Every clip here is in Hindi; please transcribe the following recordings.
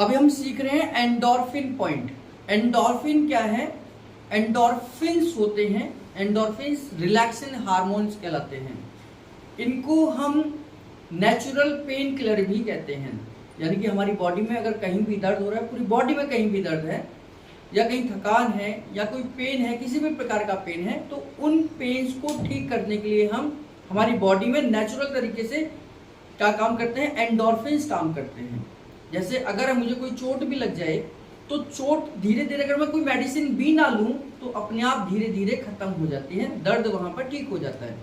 अभी हम सीख रहे हैं एंडोर्फिन पॉइंट। एंडोर्फिन क्या है? एंडोर्फिन्स होते हैं, एंडोर्फिन्स रिलैक्सिंग हार्मोन्स कहलाते हैं। इनको हम नेचुरल पेन किलर भी कहते हैं। यानी कि हमारी बॉडी में अगर कहीं भी दर्द हो रहा है, पूरी बॉडी में कहीं भी दर्द है या कहीं थकान है या कोई पेन है, किसी भी प्रकार का पेन है, तो उन पेन्स को ठीक करने के लिए हम हमारी बॉडी में नेचुरल तरीके से क्या काम करते हैं? एंडोर्फिन्स काम करते हैं। जैसे अगर मुझे कोई चोट भी लग जाए तो चोट धीरे धीरे अगर मैं कोई मेडिसिन भी ना लूं तो अपने आप धीरे धीरे खत्म हो जाती है, दर्द वहां पर ठीक हो जाता है।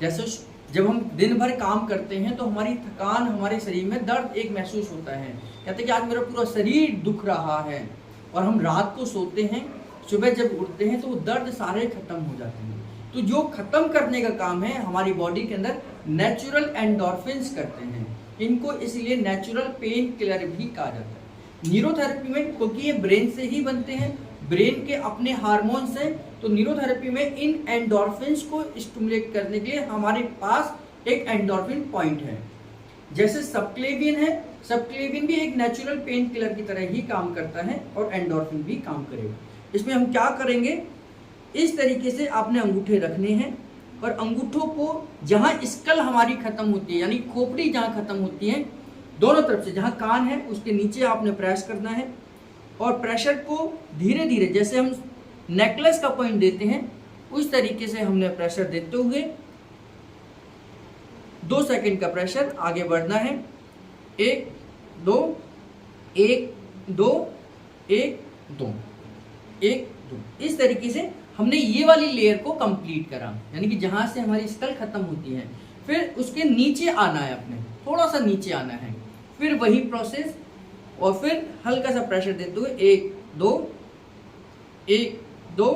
जैसे जब हम दिन भर काम करते हैं तो हमारी थकान, हमारे शरीर में दर्द एक महसूस होता है, कहते हैं कि आज मेरा पूरा शरीर दुख रहा है, और हम रात को सोते हैं, सुबह जब उठते हैं तो वो दर्द सारे खत्म हो जाते हैं। तो जो खत्म करने का काम है हमारी बॉडी के अंदर नेचुरल एंडोर्फिन्स करते हैं। इनको इसलिए नेचुरल पेन किलर भी कहा जाता है। न्यूरोथेरेपी में, क्योंकि ये ब्रेन से ही बनते हैं, ब्रेन के अपने हार्मोन्स हैं, तो न्यूरोथेरेपी में इन एंडोर्फिन्स को स्टिमुलेट करने के लिए हमारे पास एक एंडोर्फिन पॉइंट है। जैसे सबक्लेवियन है, सबक्लेवियन भी एक नेचुरल पेन किलर की तरह ही काम करता है और एंडोर्फिन भी काम करेगा। इसमें हम क्या करेंगे, इस तरीके से आपने अंगूठे रखने हैं और अंगूठों को जहां स्कल हमारी खत्म होती है, यानी खोपड़ी जहां खत्म होती है, दोनों तरफ से जहां कान है उसके नीचे आपने प्रेस करना है, और प्रेशर को धीरे धीरे, जैसे हम नेकलेस का पॉइंट देते हैं उस तरीके से हमने प्रेशर देते हुए 2 सेकंड का प्रेशर आगे बढ़ना है। 1 2 1 2 1 2 1 2, इस तरीके से हमने ये वाली लेयर को कंप्लीट करा, यानी कि जहां से हमारी स्कल खत्म होती है। फिर उसके नीचे आना है, अपने थोड़ा सा नीचे आना है, फिर वही प्रोसेस, और फिर हल्का सा प्रेशर देते हुए 1 2 1 2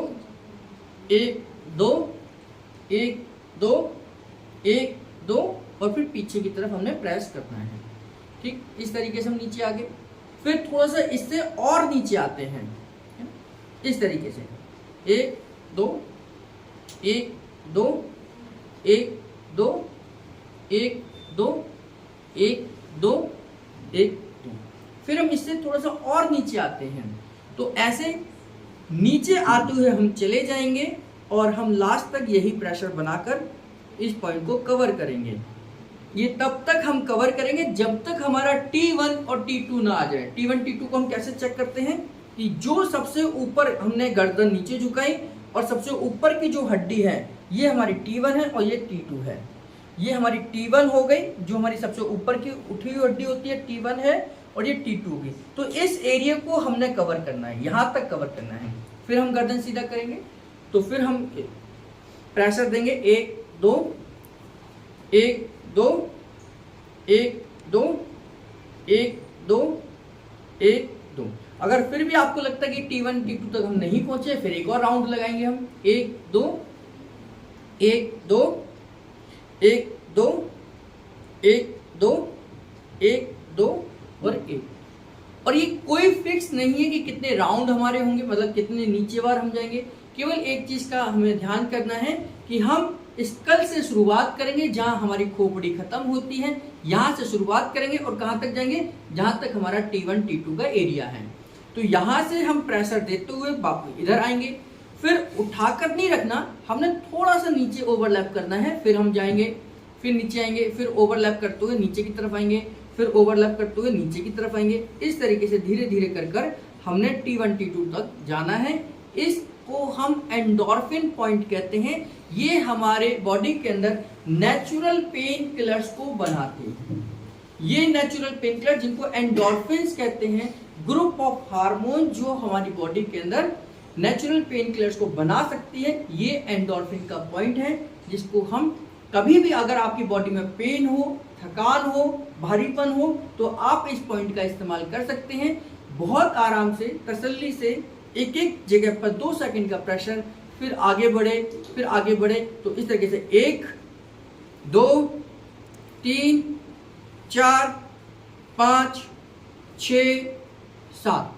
1 2 1 2 1 2, और फिर पीछे की तरफ हमने प्रेस करना है। ठीक, इस तरीके से हम नीचे आ गए। फिर थोड़ा सा इससे और नीचे आते हैं, इस तरीके से 1 2 1 2 1 2 1 2 1 2 1 2, फिर हम इससे थोड़ा सा और नीचे आते हैं। तो ऐसे नीचे आते हुए हम चले जाएंगे और हम लास्ट तक यही प्रेशर बनाकर इस पॉइंट को कवर करेंगे। ये तब तक हम कवर करेंगे जब तक हमारा T1 और T2 ना आ जाए। T1 T2 को हम कैसे चेक करते हैं कि जो सबसे ऊपर हमने गर्दन नीचे झुकाई और सबसे ऊपर की जो हड्डी है ये हमारी T1 है और ये T2 है। ये हमारी T1 हो गई, जो हमारी सबसे ऊपर की उठी हुई हड्डी होती है T1 है, और ये T2 होगी। तो इस एरिया को हमने कवर करना है, यहाँ तक कवर करना है। फिर हम गर्दन सीधा करेंगे, तो फिर हम प्रेशर देंगे 1 2 1 2 1 2 1 2 1 2। अगर फिर भी आपको लगता है कि T1 T2 तक हम नहीं पहुंचे, फिर एक और राउंड लगाएंगे हम 1 2 1 2 1 2 1 2 1 2 और 1। और ये कोई फिक्स नहीं है कि कितने राउंड हमारे होंगे, मतलब कितने नीचे बार हम जाएंगे। केवल एक चीज का हमें ध्यान करना है कि हम स्कल से शुरुआत करेंगे, जहां हमारी खोपड़ी खत्म होती है, यहां से शुरुआत करेंगे और कहां तक जाएंगे, जहां तक हमारा T1 T2 का एरिया है। तो यहां से हम प्रेशर देते हुए वापस इधर आएंगे। फिर उठाकर नहीं रखना, हमने थोड़ा सा नीचे ओवरलैप करना है, फिर हम जाएंगे, फिर नीचे आएंगे, फिर ओवरलैप करते हुए नीचे की तरफ आएंगे, फिर ओवरलैप करते हुए नीचे की तरफ आएंगे। इस तरीके से धीरे धीरे कर हमने T1 T2 तक जाना है। इसको हम एंडोर्फिन पॉइंट कहते हैं। ये हमारे बॉडी के अंदर नेचुरल पेन किलर्स को बनाते हैं। ये नेचुरल पेन किलर, जिनको एंडोर्फिन्स कहते हैं, ग्रुप ऑफ हार्मोन जो हमारी बॉडी के अंदर नेचुरल पेन किलर्स को बना सकती है, ये एंडोर्फिन का पॉइंट है, जिसको हम कभी भी, अगर आपकी बॉडी में पेन हो, थकान हो, भारीपन हो, तो आप इस पॉइंट का इस्तेमाल कर सकते हैं। बहुत आराम से, तसल्ली से, एक एक जगह पर 2 सेकंड का प्रेशर, फिर आगे बढ़े, फिर आगे बढ़े। तो इस तरीके से 1 2 3 4 5 6 7,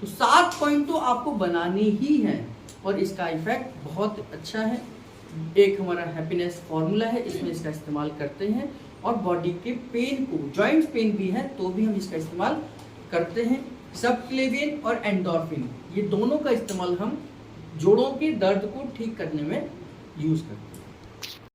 तो 7 पॉइंट तो आपको बनाने ही है, और इसका इफेक्ट बहुत अच्छा है। एक हमारा हैप्पीनेस फॉर्मूला है, इसमें इसका इस्तेमाल करते हैं, और बॉडी के पेन को, जॉइंट पेन भी है तो भी हम इसका इस्तेमाल करते हैं। सबक्लेवियन और एंडोर्फिन, ये दोनों का इस्तेमाल हम जोड़ों के दर्द को ठीक करने में यूज करते हैं।